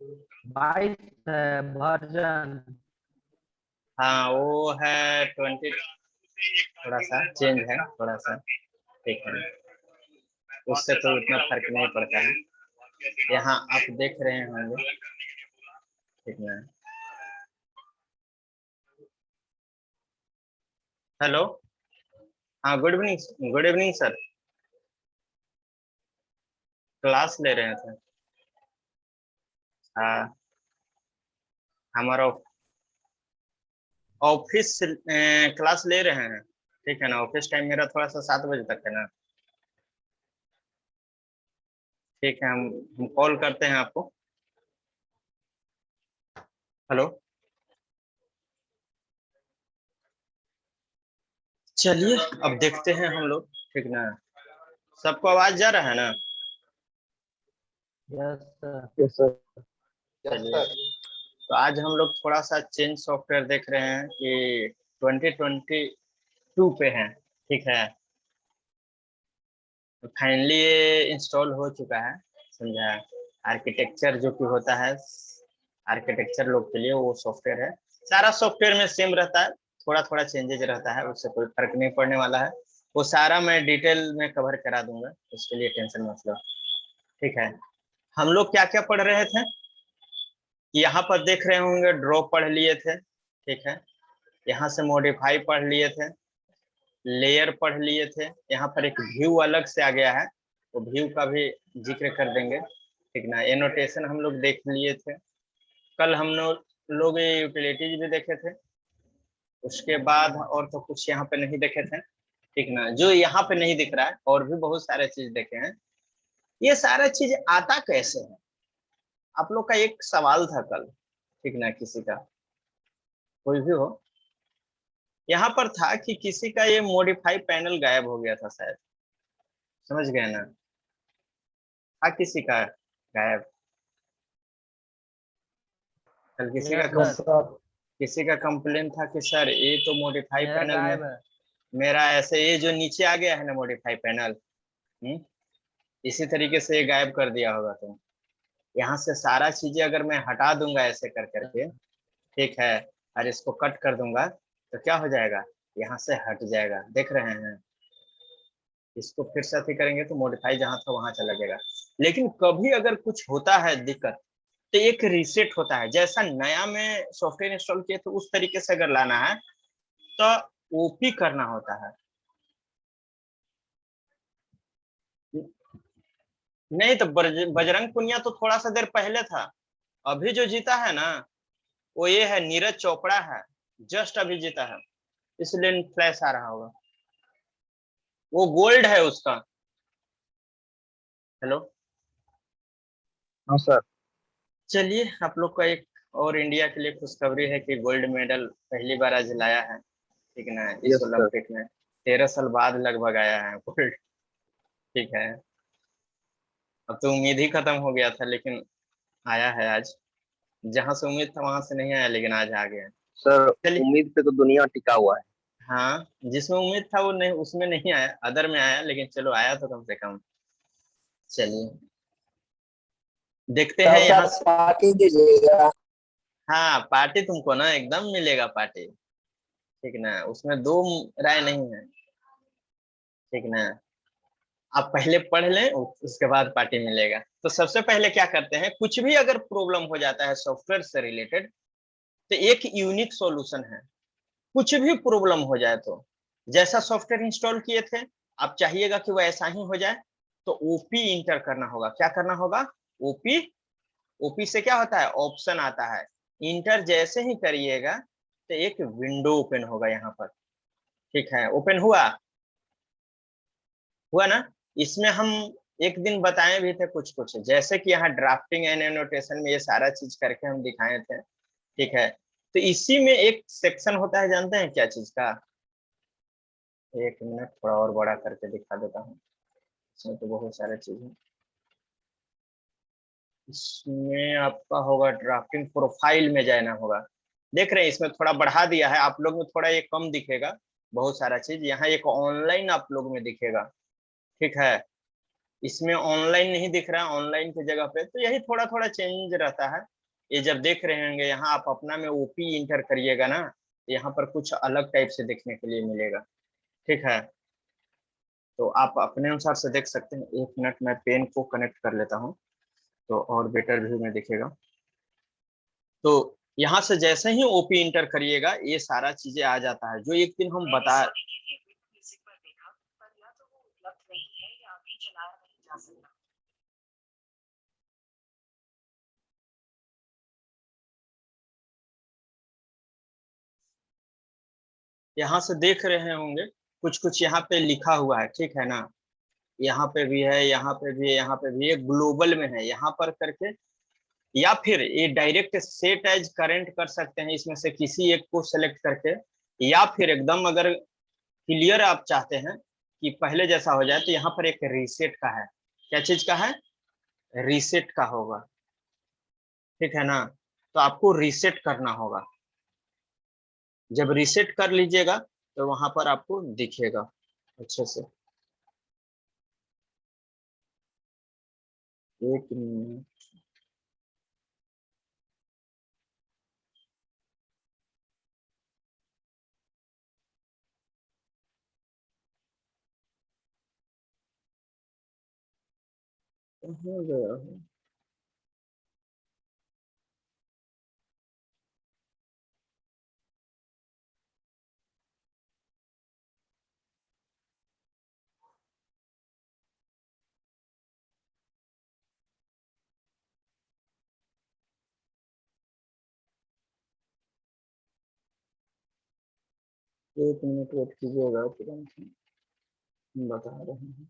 22 है वर्जन। हाँ वो है 20, थोड़ा सा चेंज है थोड़ा सा, ठीक है, उससे तो उतना फर्क नहीं पड़ता है। यहाँ आप देख रहे होंगे, ठीक है। हेलो, हाँ good evening, good evening sir. Class ले रहे थे। हाँ, हमारा ऑफिस क्लास ले रहे हैं, ठीक है ना। ऑफिस टाइम मेरा थोड़ा सा 7 बजे तक है ना। ठीक है, हम कॉल करते हैं आपको। हेलो, चलिए अब देखते हैं हम लोग, ठीक ना। सबको आवाज जा रहा है ना। Yes sir. Yes sir. चलिए, तो आज हम लोग थोड़ा सा चेंज सॉफ्टवेयर देख रहे हैं कि 2022 पे है, ठीक है। तो फाइनली ये इंस्टॉल हो चुका है, समझा। आर्किटेक्चर जो कि होता है आर्किटेक्चर लोग के लिए, वो सॉफ्टवेयर है। सारा सॉफ्टवेयर में सेम रहता है, थोड़ा थोड़ा चेंजेज रहता है, उससे कोई फर्क नहीं पड़ने वाला है। वो सारा मैं डिटेल में कवर करा दूंगा, उसके लिए टेंशन मत लो, ठीक है। हम लोग क्या क्या पढ़ रहे थे, यहाँ पर देख रहे होंगे, ड्रॉ पढ़ लिए थे, ठीक है। यहाँ से मॉडिफाई पढ़ लिए थे, लेयर पढ़ लिए थे, यहाँ पर एक व्यू अलग से आ गया है, तो व्यू का भी जिक्र कर देंगे, ठीक ना। एनोटेशन हम लोग देख लिए थे। कल हम लोग ये यूटिलिटीज भी देखे थे। उसके बाद और तो कुछ यहाँ पे नहीं देखे थे, ठीक ना। जो यहाँ पे नहीं दिख रहा है, और भी बहुत सारे चीज देखे हैं। ये सारा चीज आता कैसे है, आप लोग का एक सवाल था कल, ठीक ना, किसी का, कोई भी हो। यहाँ पर था कि किसी का ये मॉडिफाई पैनल गायब हो गया था शायद, समझ गए ना। था किसी का गायब, कल यस सर। किसी का कंप्लेन था कि सर ये तो मॉडिफाई मेरा पैनल में गायब है। मेरा ऐसे, ये जो नीचे आ गया है ना मॉडिफाई पैनल, इसी तरीके से ये गायब कर दिया होगा तुम। यहाँ से सारा चीजें अगर मैं हटा दूंगा ऐसे कर करके, ठीक है, और इसको कट कर दूंगा, तो क्या हो जाएगा, यहाँ से हट जाएगा, देख रहे हैं। इसको फिर से अथी करेंगे तो मॉडिफाई जहाँ था वहां चला जाएगा। लेकिन कभी अगर कुछ होता है दिक्कत, तो एक रीसेट होता है। जैसा नया में सॉफ्टवेयर इंस्टॉल किए तो उस तरीके से अगर लाना है तो ओपी करना होता है। नहीं तो बजरंग पुनिया तो थोड़ा सा देर पहले था। अभी जो जीता है ना, वो ये है, नीरज चोपड़ा है, जस्ट अभी जीता है, इसलिए फ्लैश आ रहा होगा, वो गोल्ड है उसका। हेलो, हाँ सर। चलिए आप लोग का एक और इंडिया के लिए खुशखबरी है कि गोल्ड मेडल पहली बार आज लाया है, ठीक ना, इस यस सर। ओलंपिक में। 13 साल बाद लगभग आया है गोल्ड, ठीक है। अब तो उम्मीद ही खत्म हो गया था, लेकिन आया है आज। जहां से उम्मीद था वहां से नहीं आया, लेकिन आज आ गया। सर चलिए, उम्मीद पे तो दुनिया टिका हुआ है। हाँ, जिसमें उम्मीद था वो नहीं, उसमें नहीं आया, अदर में आया, लेकिन चलो आया तो कम से कम। चलिए देखते हैं तब यहाँ सर से। पार्टी दीजिएगा। हाँ, पार्टी तुमको ना एकदम मिलेगा पार्टी, ठीक ना, उसमें दो राय नहीं है, ठीक ना। आप पहले पढ़ लें, उसके बाद पार्टी मिलेगा। तो सबसे पहले क्या करते हैं, कुछ भी अगर प्रॉब्लम हो जाता है सॉफ्टवेयर से रिलेटेड, तो एक यूनिक सॉल्यूशन है। कुछ भी प्रॉब्लम हो जाए तो, जैसा सॉफ्टवेयर इंस्टॉल किए थे, आप चाहिएगा कि वो ऐसा ही हो जाए, तो ओपी इंटर करना होगा। क्या करना होगा, ओपी। ओपी से क्या होता है, ऑप्शन आता है, इंटर जैसे ही करिएगा तो एक विंडो ओपन होगा यहाँ पर, ठीक है। ओपन हुआ, हुआ ना। इसमें हम एक दिन बताए भी थे कुछ कुछ, जैसे कि यहाँ ड्राफ्टिंग एंड एनोटेशन में ये सारा चीज करके हम दिखाए थे, ठीक है। तो इसी में एक सेक्शन होता है, जानते हैं क्या चीज का। एक मिनट, थोड़ा और बड़ा करके दिखा देता हूँ, इसमें तो बहुत सारे चीज है। इसमें आपका होगा ड्राफ्टिंग प्रोफाइल में जाना होगा, देख रहे हैं, इसमें थोड़ा बढ़ा दिया है। आप लोग में थोड़ा ये कम दिखेगा बहुत सारा चीज, यहाँ एक ऑनलाइन आप लोग में दिखेगा, ठीक है। इसमें ऑनलाइन नहीं दिख रहा है, ऑनलाइन की जगह पे, तो यही थोड़ा थोड़ा चेंज रहता है। ये जब देख रहे होंगे यहाँ आप अपना में ओपी इंटर करिएगा ना, यहाँ पर कुछ अलग टाइप से देखने के लिए मिलेगा। ठीक है, तो आप अपने अनुसार से देख सकते हैं। एक मिनट मैं पेन को कनेक्ट कर लेता हूँ तो और बेटर व्यू में दिखेगा। तो यहाँ से जैसे ही ओपी इंटर करिएगा ये सारा चीजें आ जाता है जो एक दिन हम बता। यहाँ से देख रहे होंगे कुछ कुछ यहाँ पे लिखा हुआ है, ठीक है ना, यहाँ पे भी है, यहाँ पे भी है, यहाँ पे भी है, ग्लोबल में है यहाँ पर करके, या फिर ये डायरेक्ट सेट एज करंट कर सकते हैं इसमें से किसी एक को सेलेक्ट करके, या फिर एकदम अगर क्लियर आप चाहते हैं कि पहले जैसा हो जाए तो यहाँ पर एक रीसेट का है। क्या चीज का है? रीसेट का होगा, ठीक है ना, तो आपको रीसेट करना होगा। जब रीसेट कर लीजिएगा तो वहां पर आपको दिखेगा अच्छे से। एक मिनट, कहाँ गया है? एक मिनट वेट कीजिएगा, तुरंत हम बता रहे हैं।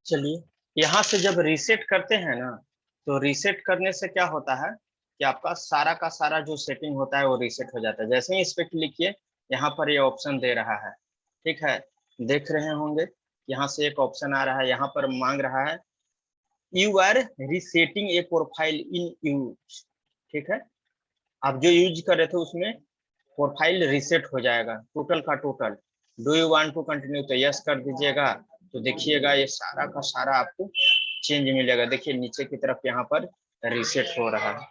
चलिए, यहाँ से जब रीसेट करते हैं ना, तो रीसेट करने से क्या होता है कि आपका सारा का सारा जो सेटिंग होता है वो रीसेट हो जाता है। जैसे ही इस पे क्लिक किए, यहाँ पर ये ऑप्शन दे रहा है, ठीक है, देख रहे होंगे यहाँ से एक ऑप्शन आ रहा है, यहाँ पर मांग रहा है you are resetting a profile in use. ठीक है, आप जो यूज कर रहे थे उसमें प्रोफाइल रीसेट हो जाएगा टोटल का total. Do you want to continue, तो यस कर दीजिएगा, तो देखिएगा ये सारा का सारा आपको चेंज मिलेगा। देखिए नीचे की तरफ यहाँ पर रीसेट हो रहा है।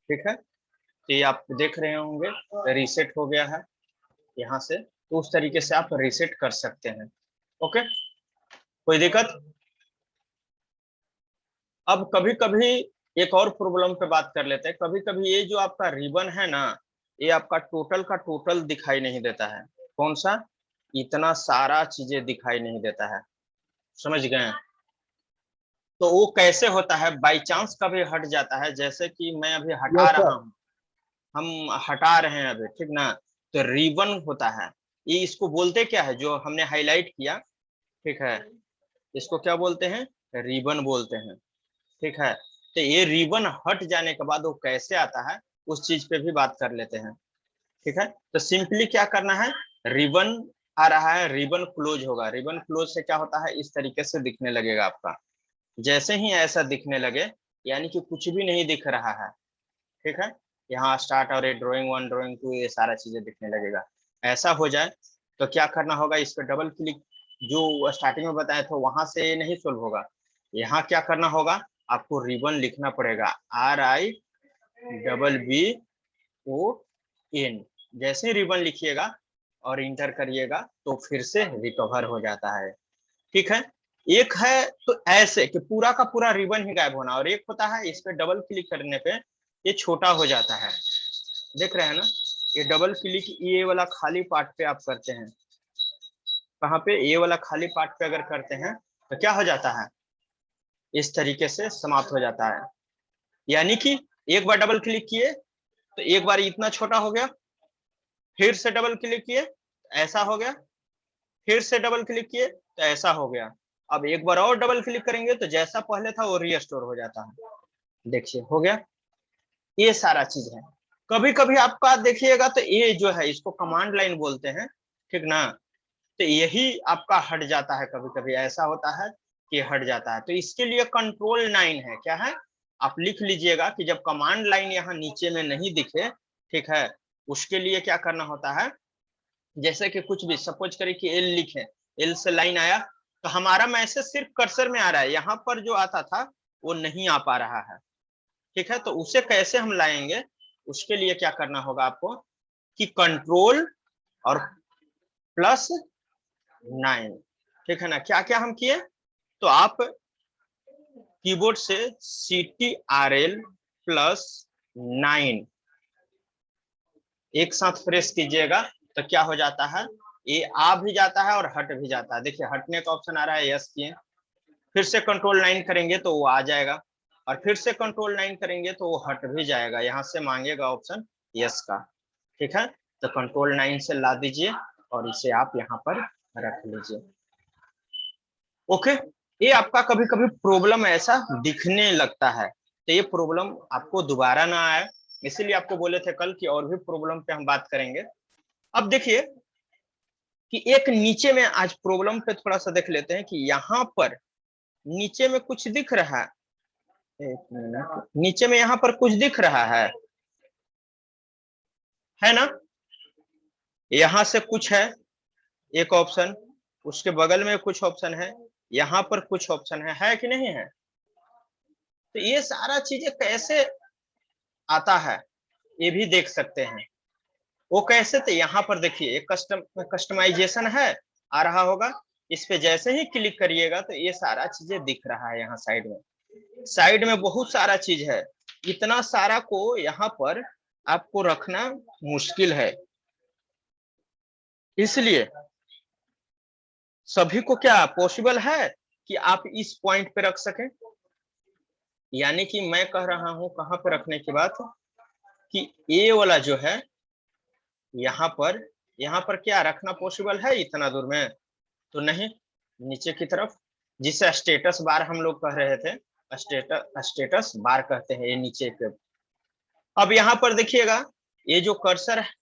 ठीक है, तो ये आप देख रहे होंगे रीसेट हो गया है यहाँ से, तो उस तरीके से आप रीसेट कर सकते हैं। ओके, कोई दिक्कत? अब कभी कभी एक और प्रॉब्लम पे बात कर लेते हैं। कभी कभी ये जो आपका रिबन है ना, ये आपका टोटल का टोटल दिखाई नहीं देता है। कौन सा? इतना सारा चीजें दिखाई नहीं देता है, समझ गए? तो वो कैसे होता है? बाई चांस कभी हट जाता है, जैसे कि मैं अभी हटा यस रहा सर। हूँ, हम हटा रहे हैं अभी, ठीक ना, तो रिबन होता है ये। इसको बोलते क्या है जो हमने हाईलाइट किया, ठीक है, इसको क्या बोलते हैं? रिबन बोलते हैं। ठीक है, तो ये रिबन हट जाने के बाद वो कैसे आता है उस चीज पे भी बात कर लेते हैं। ठीक है, तो सिंपली क्या करना है, रिबन आ रहा है, रिबन क्लोज होगा। रिबन क्लोज से क्या होता है, इस तरीके से दिखने लगेगा आपका। जैसे ही ऐसा दिखने लगे, यानी कि कुछ भी नहीं दिख रहा है, ठीक है, यहाँ स्टार्ट और ड्राइंग 1 ड्राइंग 2 ये सारा चीजें दिखने लगेगा। ऐसा हो जाए तो क्या करना होगा, इस पर डबल क्लिक, जो स्टार्टिंग में बताया था वहां से ये नहीं सोल्व होगा। यहाँ क्या करना होगा, आपको रिबन लिखना पड़ेगा, RIBBON। जैसे ही रिबन लिखिएगा और इंटर करिएगा तो फिर से रिकवर हो जाता है। ठीक है, एक है तो ऐसे कि पूरा का पूरा रिबन ही गायब होना, और एक होता है इस पे डबल क्लिक करने पे ये छोटा हो जाता है। देख रहे हैं ना, ये डबल क्लिक ये वाला खाली पार्ट पे आप करते हैं, कहाँ पे? ये वाला खाली पार्ट पे अगर करते हैं तो क्या हो जाता है, इस तरीके से समाप्त हो जाता है। यानी कि एक बार डबल क्लिक किए तो एक बार इतना छोटा हो गया, फिर से डबल क्लिक किए ऐसा हो गया, फिर से डबल क्लिक किए तो ऐसा हो गया। अब एक बार और डबल क्लिक करेंगे तो जैसा पहले था वो रीस्टोर हो जाता है। देखिए हो गया, ये सारा चीज है। कभी कभी आपका देखिएगा तो ये जो है इसको कमांड लाइन बोलते हैं, ठीक ना। तो यही आपका हट जाता है, कभी कभी ऐसा होता है कि हट जाता है। तो इसके लिए कंट्रोल 9 है, क्या है, आप लिख लीजिएगा कि जब कमांड लाइन यहाँ नीचे में नहीं दिखे, ठीक है, उसके लिए क्या करना होता है, जैसे कि कुछ भी सपोज करें कि एल लिखे, एल से लाइन आया तो हमारा मैसेज सिर्फ कर्सर में आ रहा है, यहाँ पर जो आता था वो नहीं आ पा रहा है, ठीक है। तो उसे कैसे हम लाएंगे, उसके लिए क्या करना होगा आपको कि कंट्रोल और +9, ठीक है ना। क्या क्या हम किए, तो आप कीबोर्ड से CTRL+9 एक साथ प्रेस कीजिएगा तो क्या हो जाता है, ये आ भी जाता है और हट भी जाता है। देखिए हटने का ऑप्शन आ रहा है, यस किए, फिर से कंट्रोल 9 करेंगे तो वो आ जाएगा, और फिर से कंट्रोल 9 करेंगे तो वो हट भी जाएगा, यहाँ से मांगेगा ऑप्शन यस का, ठीक है। तो कंट्रोल 9 से ला दीजिए और इसे आप यहाँ पर रख लीजिए। ओके, ये आपका कभी कभी प्रॉब्लम ऐसा दिखने लगता है, तो ये प्रॉब्लम आपको दोबारा ना आए, इसीलिए आपको बोले थे कल कि और भी प्रॉब्लम पे हम बात करेंगे। अब देखिए कि एक नीचे में आज प्रॉब्लम पे थोड़ा सा देख लेते हैं कि यहाँ पर नीचे में कुछ दिख रहा है, एक मिनट, नीचे में यहाँ पर कुछ दिख रहा है ना, यहाँ से कुछ है एक ऑप्शन, उसके बगल में कुछ ऑप्शन है, यहाँ पर कुछ ऑप्शन है कि नहीं है। तो ये सारा चीजें कैसे आता है ये भी देख सकते हैं। वो कैसे, तो यहाँ पर देखिए एक कस्टमाइजेशन है आ रहा होगा, इस पे जैसे ही क्लिक करिएगा तो ये सारा चीजें दिख रहा है। यहाँ साइड में बहुत सारा चीज है, इतना सारा को यहाँ पर आपको रखना मुश्किल है, इसलिए सभी को क्या पॉसिबल है कि आप इस पॉइंट पे रख सकें। यानी कि मैं कह रहा हूं कहां पे रखने की बात, कि ए वाला जो है यहाँ पर क्या रखना पॉसिबल है इतना दूर में, तो नहीं, नीचे की तरफ, जिसे स्टेटस बार हम लोग कह रहे थे, स्टेटस बार कहते हैं ये नीचे पे। अब यहाँ पर देखिएगा ये जो कर्सर है,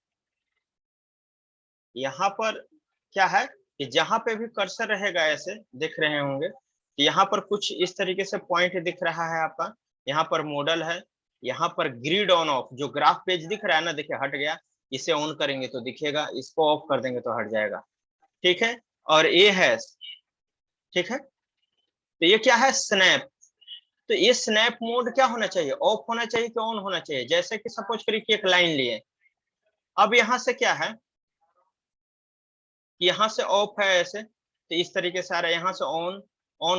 यहाँ पर क्या है कि जहां पे भी कर्सर रहेगा ऐसे देख रहे होंगे, यहाँ पर कुछ इस तरीके से पॉइंट दिख रहा है आपका, यहाँ पर मॉडल है, यहाँ पर ग्रिड ऑन ऑफ जो ग्राफ पेज दिख रहा है ना, देखिए हट गया, इसे ऑन करेंगे तो दिखेगा, इसको ऑफ कर देंगे तो हट जाएगा, ठीक है। और ये है, ठीक है, तो ये क्या है, स्नैप। तो ये स्नैप मोड क्या होना चाहिए, ऑफ होना चाहिए कि ऑन होना चाहिए। जैसे कि सपोज करिए कि एक लाइन लिए, अब यहाँ से क्या है, यहाँ से ऑफ है ऐसे, तो इस तरीके से आ रहा है, यहाँ से ऑन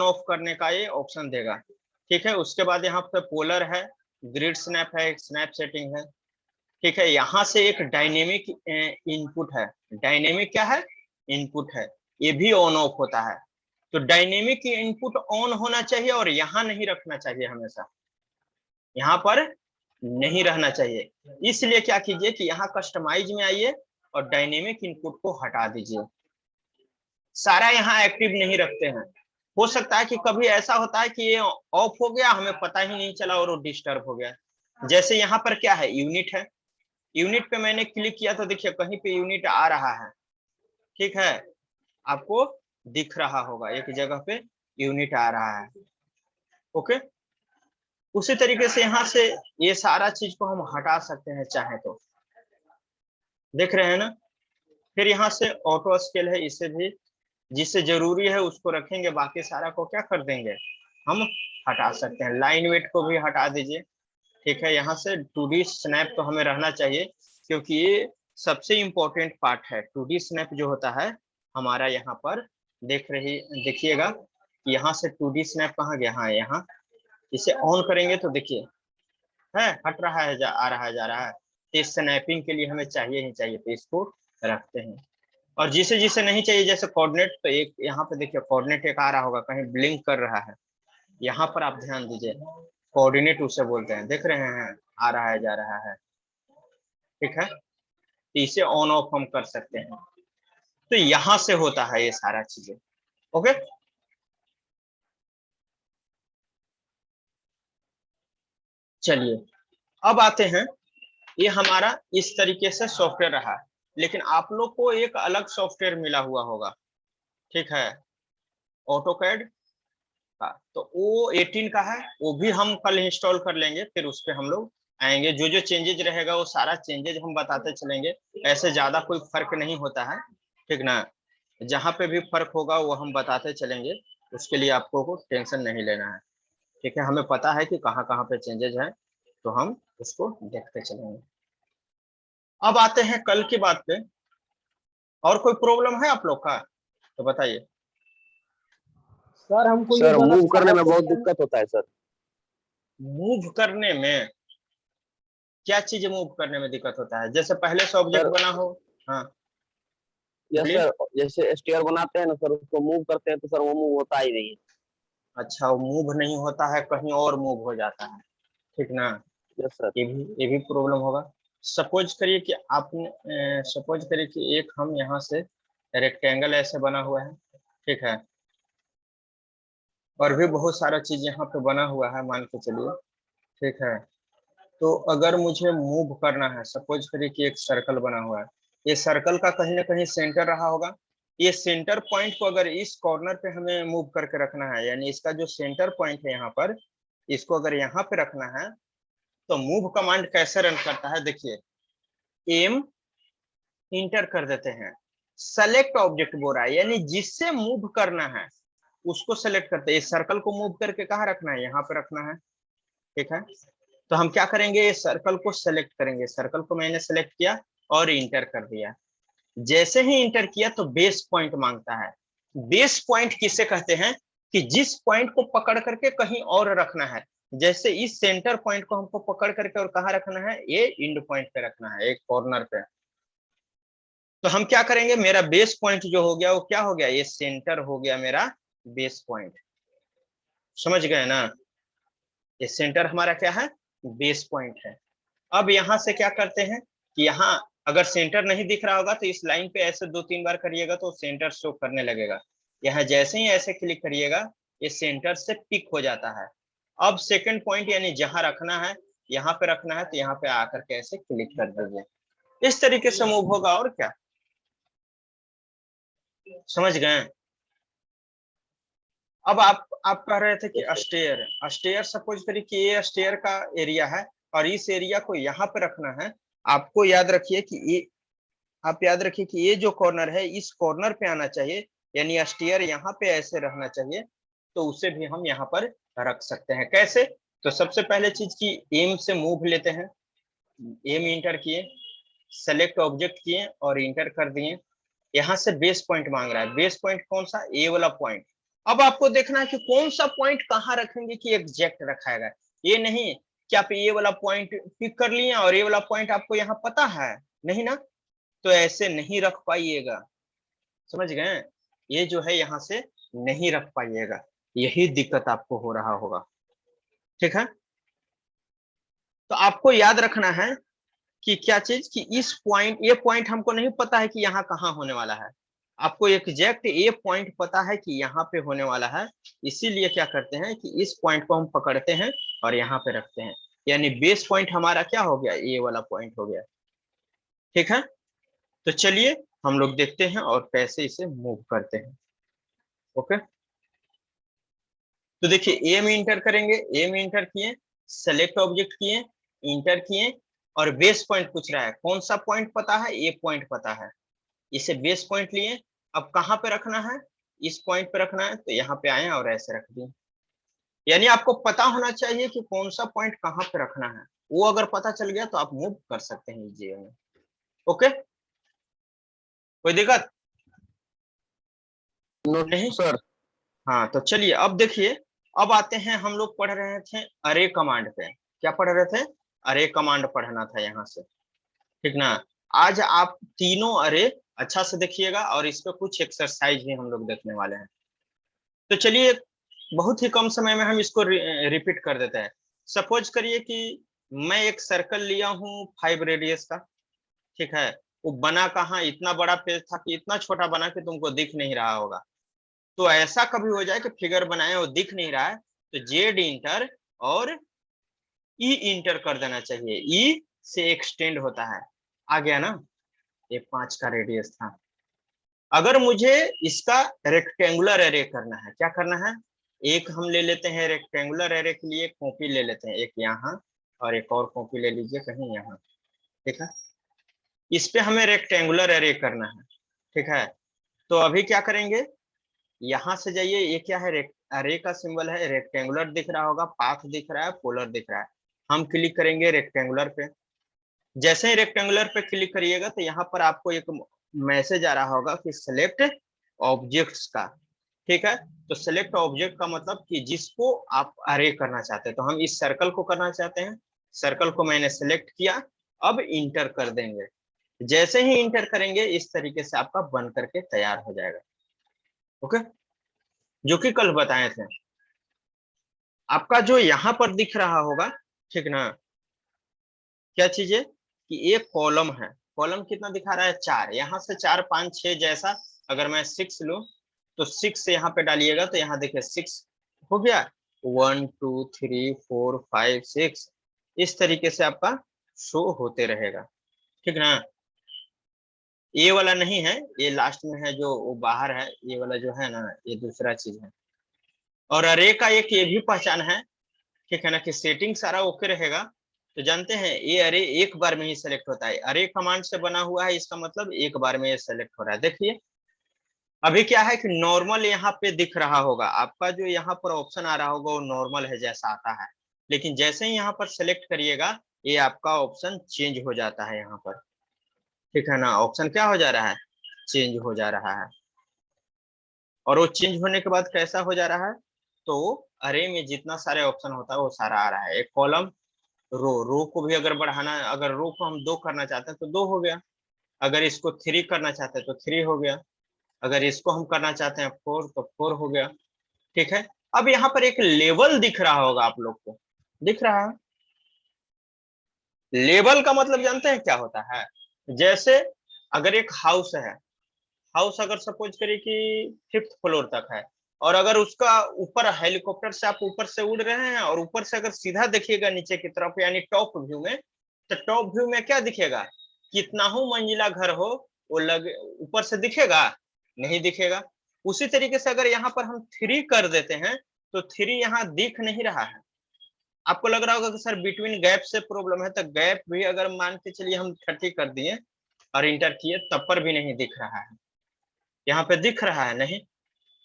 ऑफ करने का ये ऑप्शन देगा, ठीक है। उसके बाद यहाँ पे पोलर है, ग्रिड स्नैप है, एक स्नैप सेटिंग है, ठीक है। यहाँ से एक डायनेमिक इनपुट है, डायनेमिक क्या है, इनपुट है, ये भी ऑन ऑफ होता है। तो डायनेमिक इनपुट ऑन होना चाहिए और यहाँ नहीं रखना चाहिए, हमेशा यहाँ पर नहीं रहना चाहिए। इसलिए क्या कीजिए कि यहाँ कस्टमाइज में आइए और डायनेमिक इनपुट को हटा दीजिए, सारा यहाँ एक्टिव नहीं रखते हैं। हो सकता है कि कभी ऐसा होता है कि ये ऑफ हो गया, हमें पता ही नहीं चला और वो डिस्टर्ब हो गया। जैसे यहाँ पर क्या है, यूनिट है, यूनिट पे मैंने क्लिक किया तो देखिए कहीं पे यूनिट आ रहा है, ठीक है, आपको दिख रहा होगा एक जगह पे यूनिट आ रहा है, ओके। उसी तरीके से यहाँ से ये सारा चीज को हम हटा सकते हैं चाहे तो, देख रहे हैं ना। फिर यहाँ से ऑटो स्केल है, इसे भी जिससे जरूरी है उसको रखेंगे, बाकी सारा को क्या कर देंगे, हम हटा सकते हैं। लाइन वेट को भी हटा दीजिए, ठीक है। यहाँ से 2D स्नैप तो हमें रहना चाहिए, क्योंकि ये सबसे इम्पोर्टेंट पार्ट है। 2D स्नैप जो होता है हमारा, यहाँ पर देखिएगा कि यहाँ से 2D स्नैप कहाँ गया, हाँ यहाँ, इसे ऑन करेंगे तो देखिए है हट रहा है, आ रहा है, जा रहा है। तो स्नैपिंग के लिए हमें चाहिए ही चाहिए, तो इसको रखते हैं। और जिसे जिसे नहीं चाहिए, जैसे कोऑर्डिनेट, तो एक यहाँ पे देखिए कोऑर्डिनेट एक आ रहा होगा, कहीं ब्लिंक कर रहा है, यहाँ पर आप ध्यान दीजिए, कोऑर्डिनेट उसे बोलते हैं, देख रहे हैं, आ रहा है, जा रहा है, ठीक है। तो इसे ऑन ऑफ हम कर सकते हैं, तो यहाँ से होता है ये सारा चीजें, ओके। चलिए अब आते हैं, ये हमारा इस तरीके से सॉफ्टवेयर रहा। लेकिन आप लोग को एक अलग सॉफ्टवेयर मिला हुआ होगा, ठीक है, ऑटोकैड का। तो वो 18 का है, वो भी हम कल इंस्टॉल कर लेंगे, फिर उस पर हम लोग आएंगे। जो जो चेंजेज रहेगा वो सारा चेंजेज हम बताते चलेंगे, ऐसे ज्यादा कोई फर्क नहीं होता है, ठीक ना। जहाँ पे भी फर्क होगा वो हम बताते चलेंगे, उसके लिए आपको को टेंशन नहीं लेना है, ठीक है। हमें पता है कि कहाँ कहाँ पे चेंजेज है, तो हम उसको देखते चलेंगे। अब आते हैं कल की बात पे। और कोई प्रॉब्लम है आप लोग का तो बताइए। सर हमको ये सर वाला मूव करने सारा में बहुत क्वेश्चन दिक्कत होता है सर। मूव करने में क्या चीजें मूव करने में दिक्कत होता है? जैसे पहले से ऑब्जेक्ट सर बना हो। हाँ यस बोलिए। सर, जैसे स्टेयर बनाते हैं ना सर, उसको मूव करते हैं तो सर वो मूव होता ही नहीं है। अच्छा, वो मूव नहीं होता है, कहीं और मूव हो जाता है, ठीक ना। Yes sir. ये भी प्रॉब्लम होगा। सपोज करिए कि आपने सपोज करिए कि एक हम यहाँ से रेक्टेंगल ऐसे बना हुआ है, ठीक है, और भी बहुत सारा चीज यहाँ पे बना हुआ है, मान के चलिए, ठीक है। तो अगर मुझे मूव करना है, सपोज करिए कि एक सर्कल बना हुआ है, ये सर्कल का कहीं ना कहीं सेंटर रहा होगा। ये सेंटर पॉइंट को अगर इस कॉर्नर पे हमें मूव करके रखना है, यानी इसका जो सेंटर पॉइंट है यहाँ पर, इसको अगर यहाँ पे रखना है, तो मूव कमांड कैसे रन करता है देखिए। एम इंटर कर देते हैं, सेलेक्ट ऑब्जेक्ट बोल रहा है, यानी जिससे मूव करना है उसको सेलेक्ट करते हैं। इस सर्कल को मूव करके कहाँ रखना है, यहाँ पे रखना है, ठीक है। तो हम क्या करेंगे, इस सर्कल को सेलेक्ट करेंगे। सर्कल को मैंने सेलेक्ट किया और इंटर कर दिया। जैसे ही इंटर किया तो बेस पॉइंट मांगता है। बेस पॉइंट किसे कहते हैं कि जिस पॉइंट को पकड़ करके कहीं और रखना है। जैसे इस सेंटर पॉइंट को हमको पकड़ करके और कहाँ रखना है, ये इंड पॉइंट पे रखना है, एक कॉर्नर पे। तो हम क्या करेंगे, मेरा बेस पॉइंट जो हो गया वो क्या हो गया, ये सेंटर हो गया मेरा बेस पॉइंट। समझ गए ना, ये सेंटर हमारा क्या है, बेस पॉइंट है। अब यहाँ से क्या करते हैं कि यहाँ अगर सेंटर नहीं दिख रहा होगा तो इस लाइन पे ऐसे 2-3 बार करिएगा तो सेंटर शो करने लगेगा। यहाँ जैसे ही ऐसे क्लिक करिएगा ये सेंटर से पिक हो जाता है। अब सेकंड पॉइंट यानी जहां रखना है, यहाँ पे रखना है, तो यहाँ पे आकर के ऐसे क्लिक कर दीजिए। इस तरीके से मूव होगा, और क्या, समझ गए। अब आप कह रहे थे कि स्टेयर स्टेयर सपोज करिए कि ये स्टेयर का एरिया है और इस एरिया को यहाँ पे रखना है। आपको याद रखिए कि ये, आप याद रखिए कि ये जो कॉर्नर है इस कॉर्नर पे आना चाहिए, यानी स्टेयर यहाँ पे ऐसे रहना चाहिए। तो उसे भी हम यहाँ पर रख सकते हैं। कैसे, तो सबसे पहले चीज की एम से मूव लेते हैं, एम इंटर किए, सेलेक्ट ऑब्जेक्ट किए और इंटर कर दिए। यहाँ से बेस पॉइंट मांग रहा है, बेस पॉइंट कौन सा, ए वाला पॉइंट। अब आपको देखना है कि कौन सा पॉइंट कहाँ रखेंगे कि एग्जैक्ट रखाएगा। ये नहीं कि आप ये वाला पॉइंट पिक कर लिए और ये वाला पॉइंट आपको यहाँ पता है नहीं ना, तो ऐसे नहीं रख पाइएगा। समझ गए, ये जो है यहाँ से नहीं रख पाइएगा, यही दिक्कत आपको हो रहा होगा, ठीक है। तो आपको याद रखना है कि क्या चीज, कि इस पॉइंट, ये पॉइंट हमको नहीं पता है कि यहाँ कहाँ होने वाला है। आपको एग्जैक्ट ये पॉइंट पता है कि यहाँ पे होने वाला है, इसीलिए क्या करते हैं कि इस पॉइंट को हम पकड़ते हैं और यहाँ पे रखते हैं। यानी बेस पॉइंट हमारा क्या हो गया, ये वाला पॉइंट हो गया, ठीक है। तो चलिए हम लोग देखते हैं और कैसे इसे मूव करते हैं। ओके, तो देखिए एम इंटर करेंगे, एम इंटर किए, सेलेक्ट ऑब्जेक्ट किए, इंटर किए, और बेस पॉइंट पूछ रहा है। कौन सा पॉइंट पता है, ये पॉइंट पता है, इसे बेस पॉइंट लिए। अब कहाँ पे रखना है, इस पॉइंट पे रखना है, तो यहाँ पे आए और ऐसे रख दिए। यानी आपको पता होना चाहिए कि कौन सा पॉइंट कहाँ पे रखना है। वो अगर पता चल गया तो आप मूव कर सकते हैं इजी में। ओके, कोई दिक्कत नो नहीं। सर। हाँ तो चलिए अब देखिए, अब आते हैं, हम लोग पढ़ रहे थे अरे कमांड पे। क्या पढ़ रहे थे, अरे कमांड पढ़ना था यहाँ से, ठीक ना। आज आप तीनों अरे अच्छा से देखिएगा और इस पे कुछ एक्सरसाइज भी हम लोग देखने वाले हैं। तो चलिए बहुत ही कम समय में हम इसको रिपीट कर देते हैं। सपोज करिए कि मैं एक सर्कल लिया हूँ 5 रेडियस का, ठीक है। वो बना कहाँ, इतना बड़ा पेज था कि इतना छोटा बना कि तुमको दिख नहीं रहा होगा। तो ऐसा कभी हो जाए कि फिगर बनाए और दिख नहीं रहा है, तो जेड इंटर और ई इंटर कर देना चाहिए। ई से एक्सटेंड होता है, आ गया ना। ये 5 का रेडियस था। अगर मुझे इसका रेक्टेंगुलर एरे करना है, क्या करना है, एक हम ले लेते हैं रेक्टेंगुलर एरे के लिए कॉपी ले लेते हैं, एक यहाँ और एक और कॉपी ले लीजिए कहीं यहाँ, ठीक है। इस पे हमें रेक्टेंगुलर एरे करना है, ठीक है। तो अभी क्या करेंगे, यहाँ से जाइए, ये क्या है, एरे का सिंबल है, रेक्टेंगुलर दिख रहा होगा, पाथ दिख रहा है, पोलर दिख रहा है। हम क्लिक करेंगे रेक्टेंगुलर पे। जैसे ही रेक्टेंगुलर पे क्लिक करिएगा तो यहाँ पर आपको एक मैसेज आ रहा होगा कि सिलेक्ट ऑब्जेक्ट्स का, ठीक है। तो सिलेक्ट ऑब्जेक्ट का मतलब कि जिसको आप अरे करना चाहते हैं, तो हम इस सर्कल को करना चाहते हैं, सर्कल को मैंने सिलेक्ट किया, अब इंटर कर देंगे। जैसे ही इंटर करेंगे इस तरीके से आपका बन करके तैयार हो जाएगा, ओके, जो कि कल बताए थे। आपका जो यहाँ पर दिख रहा होगा, ठीक ना, क्या चीज है कि एक कॉलम है, कॉलम कितना दिखा रहा है, 4, यहाँ से 4 5 6 जैसा, अगर मैं 6 लूं तो 6 यहाँ पे डालिएगा तो यहाँ देखिए 6 हो गया, 1 2 3 4 5 6, इस तरीके से आपका शो होते रहेगा, ठीक ना। ये वाला नहीं है, ये लास्ट में है जो वो बाहर है, ये वाला जो है ना ये दूसरा चीज है। और अरे का एक ये भी पहचान है, ठीक है ना, कि सेटिंग सारा ओके रहेगा तो जानते हैं ये अरे एक बार में ही सेलेक्ट होता है, अरे कमांड से बना हुआ है, इसका मतलब एक बार में ये सेलेक्ट हो रहा है। देखिए अभी क्या है कि नॉर्मल यहाँ पे दिख रहा होगा, आपका जो यहाँ पर ऑप्शन आ रहा होगा वो नॉर्मल है जैसा आता है, लेकिन जैसे ही यहाँ पर सेलेक्ट करिएगा ये आपका ऑप्शन चेंज हो जाता है यहाँ पर, ठीक है ना, ऑप्शन क्या हो जा रहा है, चेंज हो जा रहा है। और वो चेंज होने के बाद कैसा हो जा रहा है, तो अरे में जितना सारे ऑप्शन होता है वो सारा आ रहा है, एक कॉलम, रो को भी अगर बढ़ाना है, अगर रो को हम 2 करना चाहते हैं तो 2 हो गया, अगर इसको 3 करना चाहते हैं तो 3 हो गया, अगर इसको हम करना चाहते हैं 4 तो 4 हो गया, ठीक है। अब यहाँ पर एक लेवल दिख रहा होगा आप लोग को, दिख रहा है, लेवल का मतलब जानते हैं क्या होता है, जैसे अगर एक हाउस है, हाउस अगर सपोज करिए कि 5th फ्लोर तक है, और अगर उसका ऊपर हेलीकॉप्टर से आप ऊपर से उड़ रहे हैं और ऊपर से अगर सीधा देखिएगा नीचे की तरफ यानी टॉप व्यू में, तो टॉप व्यू में क्या दिखेगा, कितना हो मंजिला घर हो वो लगे ऊपर से दिखेगा, नहीं दिखेगा। उसी तरीके से अगर यहाँ पर हम 3 कर देते हैं तो 3 यहाँ दिख नहीं रहा है। आपको लग रहा होगा कि सर बिटवीन गैप से प्रॉब्लम है, तो गैप भी अगर मान के चलिए हम 30 कर दिए और इंटर किए तब पर भी नहीं दिख रहा है, यहाँ पे दिख रहा है नहीं,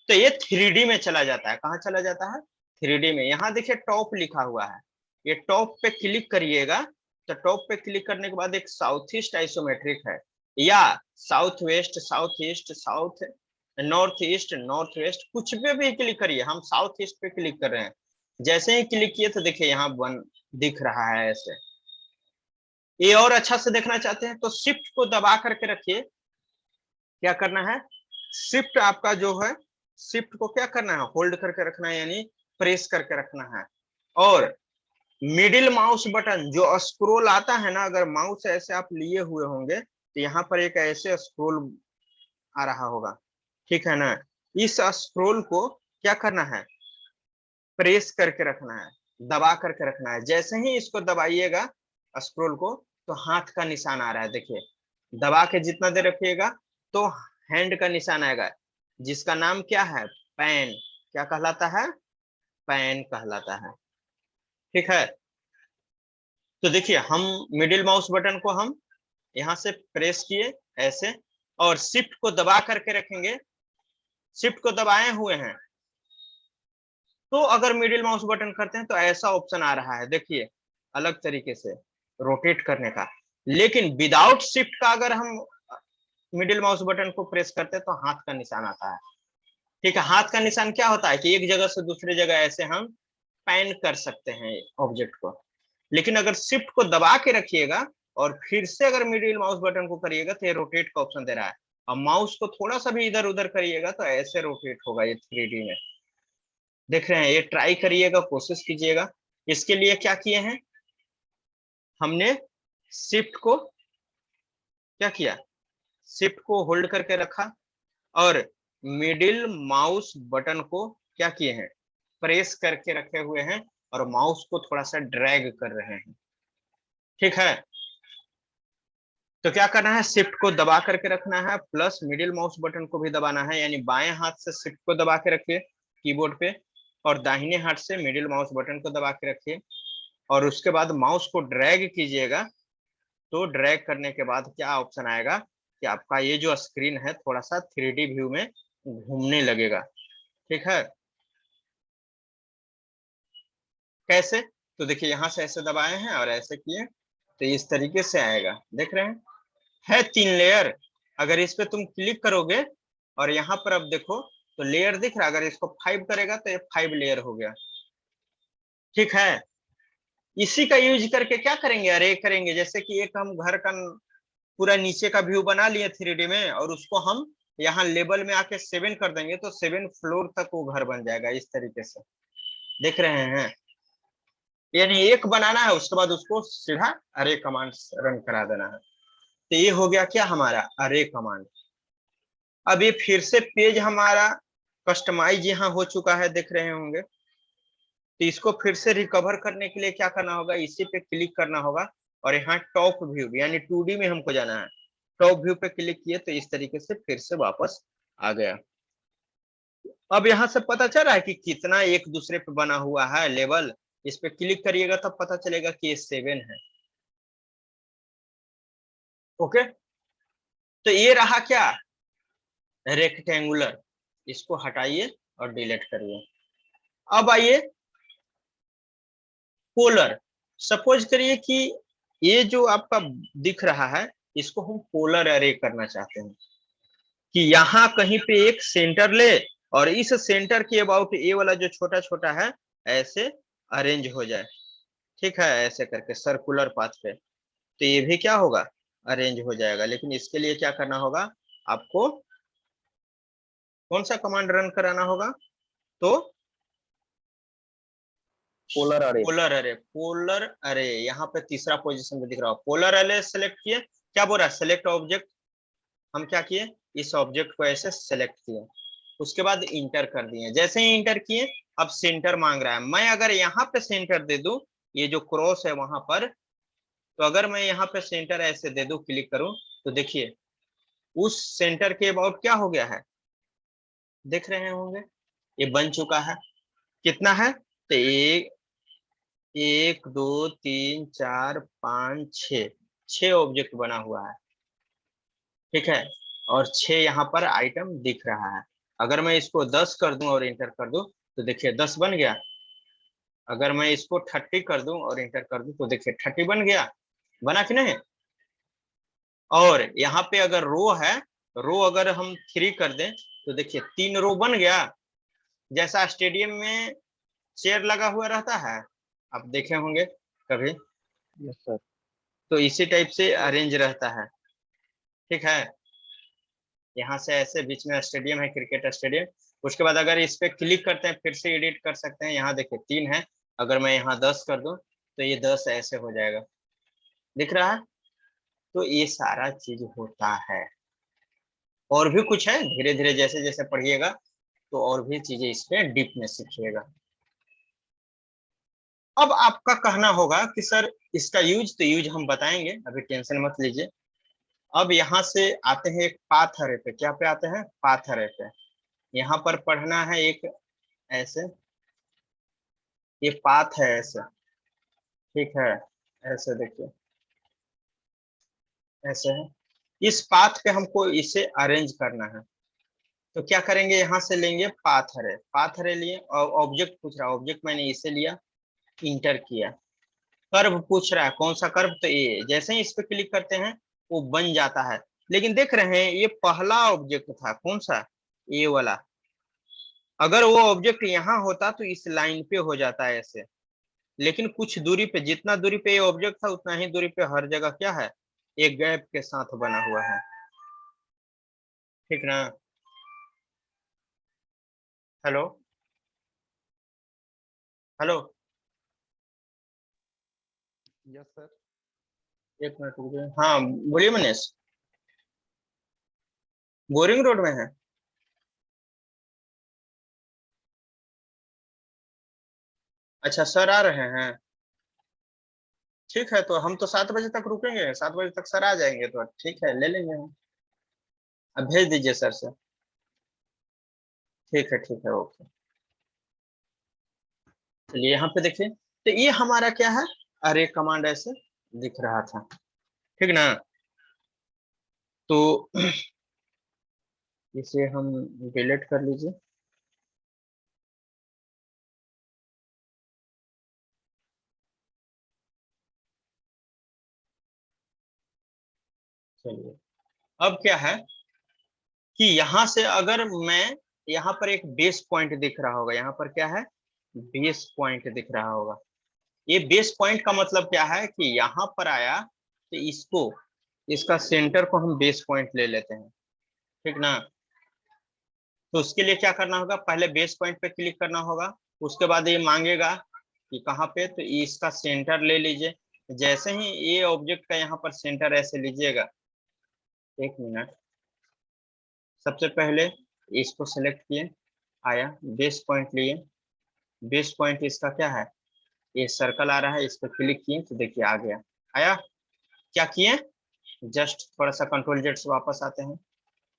तो ये 3D में चला जाता है, कहाँ चला जाता है, 3D में। यहाँ देखिए टॉप लिखा हुआ है, ये टॉप पे क्लिक करिएगा, तो टॉप पे क्लिक करने के बाद एक साउथ ईस्ट आइसोमेट्रिक है, या south west, south east, south north east, north west, कुछ पे भी क्लिक करिए, हम साउथ ईस्ट पे क्लिक कर रहे हैं। जैसे ही क्लिक किए तो देखिए यहाँ वन दिख रहा है ऐसे। ये और अच्छा से देखना चाहते हैं तो शिफ्ट को दबा करके रखिए, क्या करना है, शिफ्ट आपका जो है, शिफ्ट को क्या करना है, होल्ड करके रखना है, यानी प्रेस करके रखना है। और मिडिल माउस बटन जो स्क्रॉल आता है ना, अगर माउस ऐसे आप लिए हुए होंगे तो यहाँ पर एक ऐसे स्क्रॉल आ रहा होगा, ठीक है ना, इस स्क्रॉल को क्या करना है, प्रेस करके रखना है, दबा करके रखना है। जैसे ही इसको दबाइएगा स्क्रॉल को तो हाथ का निशान आ रहा है, देखिए दबा के जितना देर रखिएगा तो हैंड का निशान आएगा, जिसका नाम क्या है, पैन, क्या कहलाता है, पैन कहलाता है, ठीक है। तो देखिए हम मिडिल माउस बटन को हम यहाँ से प्रेस किए ऐसे, और शिफ्ट को दबा करके रखेंगे, शिफ्ट को दबाए हुए हैं, तो अगर मिडिल माउस बटन करते हैं तो ऐसा ऑप्शन आ रहा है, देखिए अलग तरीके से रोटेट करने का। लेकिन विदाउट शिफ्ट का अगर हम मिडिल माउस बटन को प्रेस करते हैं तो हाथ का निशान आता है, ठीक है। हाथ का निशान क्या होता है कि एक जगह से दूसरी जगह ऐसे हम पैन कर सकते हैं ऑब्जेक्ट को। लेकिन अगर शिफ्ट को दबा के रखिएगा और फिर से अगर मिडिल माउस बटन को करिएगा तो ये रोटेट का ऑप्शन दे रहा है, और माउस को थोड़ा सा भी इधर उधर करिएगा तो ऐसे रोटेट होगा ये 3D में, देख रहे हैं। ये ट्राई करिएगा, कोशिश कीजिएगा। इसके लिए क्या किए हैं, हमने शिफ्ट को क्या किया, शिफ्ट को होल्ड करके रखा और मिडिल माउस बटन को क्या किए हैं, प्रेस करके रखे हुए हैं और माउस को थोड़ा सा ड्रैग कर रहे हैं, ठीक है। तो क्या करना है, शिफ्ट को दबा करके रखना है, प्लस मिडिल माउस बटन को भी दबाना है, यानी बाएं हाथ से शिफ्ट को दबा के रखिए कीबोर्ड पे, और दाहिने हाथ से मिडिल माउस बटन को दबा के रखिए, और उसके बाद माउस को ड्रैग कीजिएगा। तो ड्रैग करने के बाद क्या ऑप्शन आएगा कि आपका ये जो स्क्रीन है थोड़ा सा 3D व्यू में घूमने लगेगा। ठीक है, कैसे, तो देखिए यहाँ से ऐसे दबाए हैं और ऐसे किए तो इस तरीके से आएगा, देख रहे हैं, है 3 लेयर। अगर इस पे तुम क्लिक करोगे और यहाँ पर अब देखो तो लेयर दिख रहा है, अगर इसको 5 करेगा तो ये 5 लेयर हो गया। ठीक है, इसी का यूज करके क्या करेंगे, अरे करेंगे, जैसे कि एक हम घर का पूरा नीचे का व्यू बना लिए 3D में, और उसको हम यहाँ लेवल में आके 7 कर देंगे तो 7 फ्लोर तक वो घर बन जाएगा इस तरीके से, देख रहे हैं। यानी एक बनाना है, उसके बाद उसको सीधा अरे कमांड रन करा देना है। तो ये हो गया क्या, हमारा अरे कमांड। अब ये फिर से पेज हमारा कस्टमाइज यहाँ हो चुका है, देख रहे होंगे। तो इसको फिर से रिकवर करने के लिए क्या करना होगा, इसी पे क्लिक करना होगा, और यहाँ टॉप व्यू यानी 2D में हमको जाना है। टॉप व्यू पे क्लिक किए तो इस तरीके से फिर से वापस आ गया। अब यहाँ से पता चल रहा है कि कितना एक दूसरे पे बना हुआ है लेवल। इस पे क्लिक करिएगा तब पता चलेगा कि ये 7 है। ओके, तो ये रहा क्या, रेक्टेंगुलर। इसको हटाइए और डिलीट करिए। अब आइए पोलर। सपोज करिए कि ये जो आपका दिख रहा है इसको हम पोलर अरे करना चाहते हैं, कि यहाँ कहीं पे एक सेंटर ले और इस सेंटर के अबाउट ये वाला जो छोटा छोटा है ऐसे अरेंज हो जाए। ठीक है, ऐसे करके सर्कुलर पाथ पे, तो ये भी क्या होगा, अरेंज हो जाएगा। लेकिन इसके लिए क्या करना होगा, आपको कौन सा कमांड रन कराना होगा, तो पोलर अरे। पोलर अरे। पोलर अरे यहाँ पे तीसरा पोजीशन पे दिख रहा हो, पोलर अरे सेलेक्ट किए, क्या बोल रहा है, सेलेक्ट ऑब्जेक्ट। हम क्या किए, इस ऑब्जेक्ट को ऐसे सेलेक्ट किए, उसके बाद इंटर कर दिए। जैसे ही इंटर किए अब सेंटर मांग रहा है। मैं अगर यहाँ पे सेंटर दे दूं, ये जो क्रॉस है वहां पर, तो अगर मैं यहाँ पे सेंटर ऐसे दे दूं, क्लिक करूं, तो देखिए उस सेंटर के अबाउट क्या हो गया है, देख रहे होंगे, ये बन चुका है। कितना है, तो एक, 1 2 3 4 5 6, 6 ऑब्जेक्ट बना हुआ है। ठीक है, और 6 यहाँ पर आइटम दिख रहा है। अगर मैं इसको 10 कर दूं और इंटर कर दूं तो देखिए 10 बन गया। अगर मैं इसको 30 कर दूं और इंटर कर दूं तो देखिए 30 बन गया, बना कि नहीं। और यहाँ पे अगर रो है, रो अगर हम 3 कर दें तो देखिए 3 रो बन गया। जैसा स्टेडियम में चेयर लगा हुआ रहता है, आप देखे होंगे कभी, यस सर। तो इसी टाइप से अरेंज रहता है। ठीक है, यहाँ से ऐसे बीच में स्टेडियम है, क्रिकेट स्टेडियम। उसके बाद अगर इस पे क्लिक करते हैं फिर से एडिट कर सकते हैं। यहाँ देखिए 3 है, अगर मैं यहाँ 10 कर दूं तो ये 10 ऐसे हो जाएगा, दिख रहा है। तो ये सारा चीज होता है, और भी कुछ है, धीरे धीरे जैसे जैसे पढ़िएगा तो और भी चीजें इसमें डीप में सीखिएगा। अब आपका कहना होगा कि सर इसका यूज, तो यूज हम बताएंगे, अभी टेंशन मत लीजिए। अब यहाँ से आते हैं एक पाथ अरे पे। क्या पे आते हैं, पाथ अरे पे। यहाँ पर पढ़ना है एक ऐसे, ये पाथ है ऐसे, ठीक है, ऐसे देखिए ऐसे है। इस पाथ पे हमको इसे अरेंज करना है, तो क्या करेंगे, यहाँ से लेंगे पाथ अरे। पाथ अरे लिए, और ऑब्जेक्ट पूछ रहा है, ऑब्जेक्ट मैंने इसे लिया, इंटर किया। कर्व पूछ रहा है, कौन सा कर्व, तो ये। जैसे ही इस पे क्लिक करते हैं वो बन जाता है। लेकिन देख रहे हैं ये पहला ऑब्जेक्ट था, कौन सा, ये वाला। अगर वो ऑब्जेक्ट यहाँ होता तो इस लाइन पे हो जाता है ऐसे, लेकिन कुछ दूरी पे, जितना दूरी पे ये ऑब्जेक्ट था उतना ही दूरी पे हर जगह क्या है, एक गैप के साथ बना हुआ है। ठीक ना, हेलो, हेलो, यस सर। एक मिनट रुकिए। हाँ बोलिए मनीष, बोरिंग रोड में है। अच्छा सर आ रहे हैं, ठीक है, तो हम तो 7 बजे तक रुकेंगे, 7 बजे तक सर आ जाएंगे, तो ठीक है ले लेंगे हम। अब भेज दीजिए सर से। ठीक है ओके। चलिए यहाँ पे देखिए, तो ये हमारा क्या है, अरे कमांड ऐसे दिख रहा था, ठीक ना। तो इसे हम डिलीट कर लीजिए। चलिए, अब क्या है कि यहाँ से अगर मैं, यहाँ पर एक बेस पॉइंट दिख रहा होगा, यहाँ पर क्या है, बेस पॉइंट दिख रहा होगा। ये बेस पॉइंट का मतलब क्या है कि यहाँ पर आया तो इसको, इसका सेंटर को हम बेस पॉइंट ले लेते हैं, ठीक ना। तो उसके लिए क्या करना होगा, पहले बेस पॉइंट पे क्लिक करना होगा, उसके बाद ये मांगेगा कि कहाँ पे, तो इसका सेंटर ले लीजिए। जैसे ही ये ऑब्जेक्ट का यहाँ पर सेंटर ऐसे लीजिएगा, एक मिनट, सबसे पहले इसको सेलेक्ट किए, आया बेस पॉइंट लिए, बेस पॉइंट इसका क्या है, ये सर्कल आ रहा है, इस पर क्लिक किए तो देखिए आ गया, आया। क्या किए, जस्ट थोड़ा सा कंट्रोल जेड से वापस आते हैं।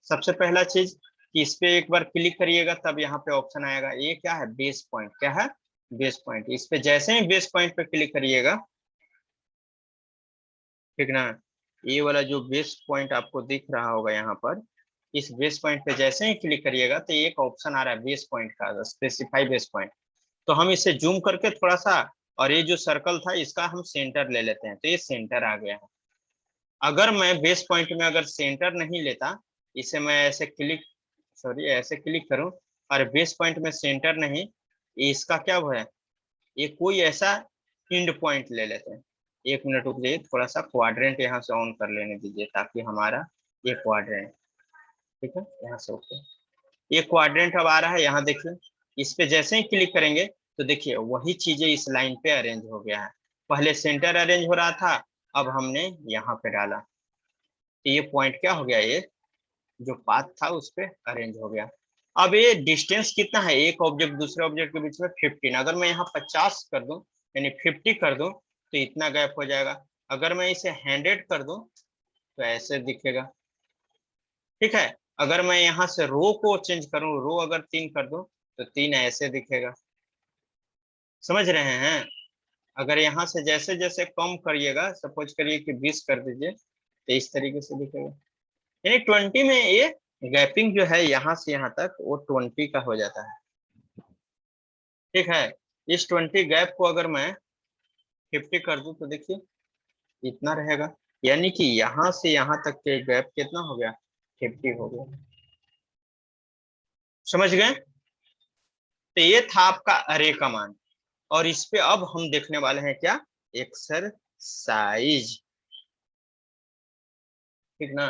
सबसे पहला चीज कि इस पे एक बार क्लिक करिएगा, तब यहाँ पे ऑप्शन आएगा, ये क्या है, बेस पॉइंट, क्या है, बेस पॉइंट। इस पे जैसे ही बेस पॉइंट पे क्लिक करिएगा, ठीक ना, ये वाला जो बेस पॉइंट आपको दिख रहा होगा यहाँ पर, इस बेस पॉइंट पे जैसे ही क्लिक करिएगा तो एक ऑप्शन आ रहा है बेस पॉइंट का, स्पेसिफाई बेस पॉइंट। तो हम इसे जूम करके थोड़ा सा, और ये जो सर्कल था इसका हम सेंटर ले लेते हैं, तो ये सेंटर आ गया है। अगर मैं बेस पॉइंट में अगर सेंटर नहीं लेता, इसे मैं ऐसे क्लिक, सॉरी ऐसे क्लिक करूं, और बेस पॉइंट में सेंटर नहीं, इसका क्या है, ये कोई ऐसा एंड पॉइंट ले लेते हैं। एक मिनट रुक जाइए, थोड़ा सा क्वाड्रेंट यहाँ से ऑन कर लेने दीजिए, ताकि हमारा ये क्वाड्रेंट, ठीक है, यहाँ से ओके, ये क्वाड्रेंट अब आ रहा है, यहाँ देखिए, इस पे जैसे ही क्लिक करेंगे तो देखिए वही चीजें इस लाइन पे अरेंज हो गया है। पहले सेंटर अरेंज हो रहा था, अब हमने यहाँ पे डाला, तो ये पॉइंट क्या हो गया, ये जो पाथ था उस पे अरेंज हो गया। अब ये डिस्टेंस कितना है एक ऑब्जेक्ट दूसरे ऑब्जेक्ट के बीच में, 15। अगर मैं यहाँ 50 कर दूं, यानी 50 कर दूं, तो इतना गैप हो जाएगा। अगर मैं इसे 100 कर दूं तो ऐसे दिखेगा, ठीक है। अगर मैं यहाँ से रो को चेंज करूं, रो अगर 3 कर दूं तो 3 ऐसे दिखेगा, समझ रहे हैं। अगर यहाँ से जैसे जैसे कम करिएगा, सपोज करिए कि 20 कर दीजिए, तो इस तरीके से दिखेगा। यानी 20 में ये गैपिंग जो है यहाँ से यहाँ तक, वो 20 का हो जाता है, ठीक है। इस 20 गैप को अगर मैं 50 कर दूं तो देखिए इतना रहेगा, यानी कि यहाँ से यहाँ तक के गैप कितना हो गया, 50 हो गया, समझ गए। तो ये था आपका अरे कमांड, और इस पे अब हम देखने वाले हैं क्या, एक्सरसाइज, ठीक ना।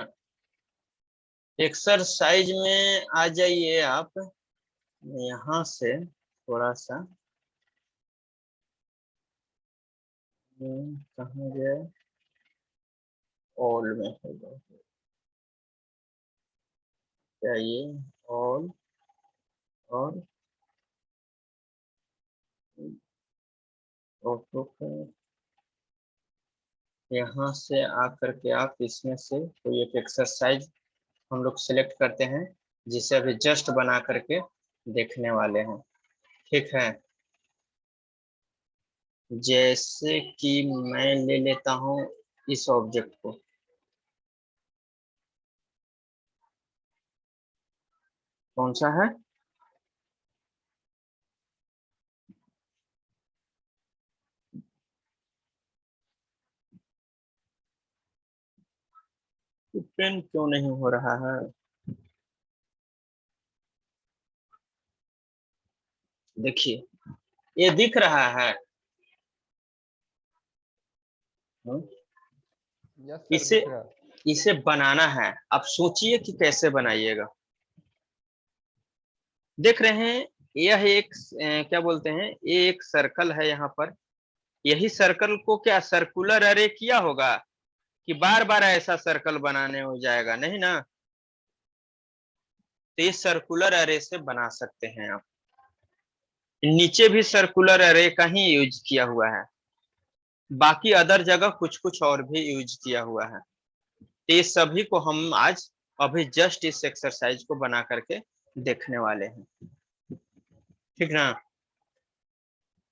एक्सरसाइज में आ जाइए आप, यहाँ से थोड़ा सा, कहाँ गया, ऑल में होगा, चाहिए ऑल, और ऑटो का, यहाँ से आकर के आप इसमें से कोई एक एक्सरसाइज हम लोग सिलेक्ट करते हैं, जिसे अभी जस्ट बना करके देखने वाले हैं, ठीक है। जैसे कि मैं ले लेता हूँ इस ऑब्जेक्ट को, कौन सा है, पेन क्यों नहीं हो रहा है, देखिए ये दिख रहा है। यस सर, इसे दिख रहा। इसे बनाना है, अब सोचिए कि कैसे बनाइएगा। देख रहे हैं, यह एक क्या बोलते हैं, ये एक सर्कल है यहाँ पर, यही सर्कल को क्या सर्कुलर अरे किया होगा, कि बार बार ऐसा सर्कल बनाने हो जाएगा, नहीं ना। तो ये सर्कुलर अरे से बना सकते हैं आप, नीचे भी सर्कुलर अरे का ही यूज किया हुआ है, बाकी अदर जगह कुछ कुछ और भी यूज किया हुआ है। तो ये सभी को हम आज अभी जस्ट इस एक्सरसाइज को बना करके देखने वाले हैं, ठीक ना।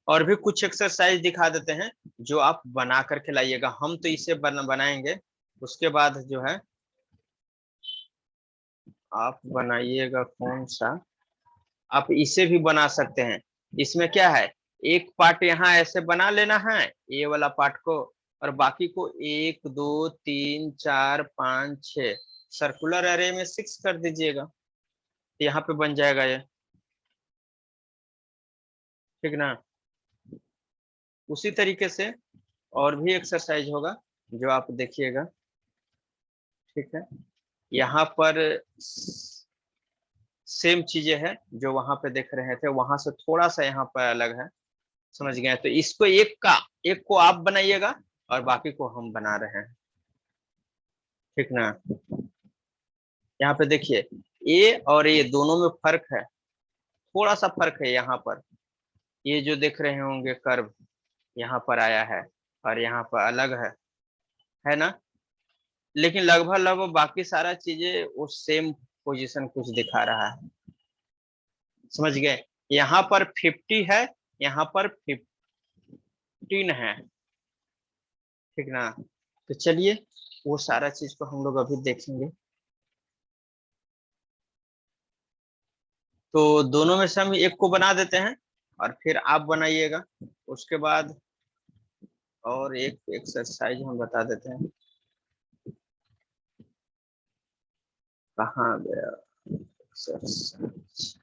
और भी कुछ एक्सरसाइज दिखा देते हैं जो आप बना करके लाइएगा। हम तो इसे बनाएंगे, उसके बाद जो है आप बनाइएगा कौन सा, आप इसे भी बना सकते हैं। इसमें क्या है, एक पार्ट यहाँ ऐसे बना लेना है ये वाला पार्ट को, और बाकी को 1 2 3 4 5 6 सर्कुलर अरे में 6 कर दीजिएगा, यहाँ पे बन जाएगा ये, ठीक ना। उसी तरीके से और भी एक्सरसाइज होगा जो आप देखिएगा, ठीक है। यहाँ पर सेम चीजें है जो वहां पे देख रहे थे, वहां से थोड़ा सा यहाँ पर अलग है, समझ गए। तो इसको एक को आप बनाइएगा और बाकी को हम बना रहे हैं, ठीक ना। यहाँ पे देखिए ए और ए दोनों में फर्क है, थोड़ा सा फर्क है यहाँ पर। ये जो देख रहे होंगे कर्व यहाँ पर आया है और यहाँ पर अलग है ना। लेकिन लगभग लगभग बाकी सारा चीजें वो सेम पोजीशन कुछ दिखा रहा है, समझ गए। यहाँ पर 50 है, यहाँ पर 15 है, ठीक ना। तो चलिए वो सारा चीज को हम लोग अभी देखेंगे। तो दोनों में से हम एक को बना देते हैं और फिर आप बनाइएगा। उसके बाद और एक एक्सरसाइज हम बता देते हैं, कहाँ गया एक्सरसाइज।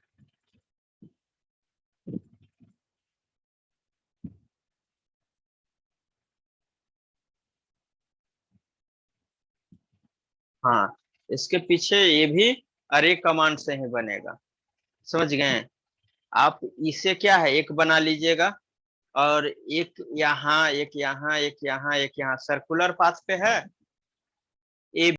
हाँ, इसके पीछे ये भी अरे कमांड से ही बनेगा, समझ गए। आप इसे क्या है एक बना लीजिएगा और एक यहाँ एक यहाँ एक यहाँ एक यहाँ सर्कुलर पाथ पे है ए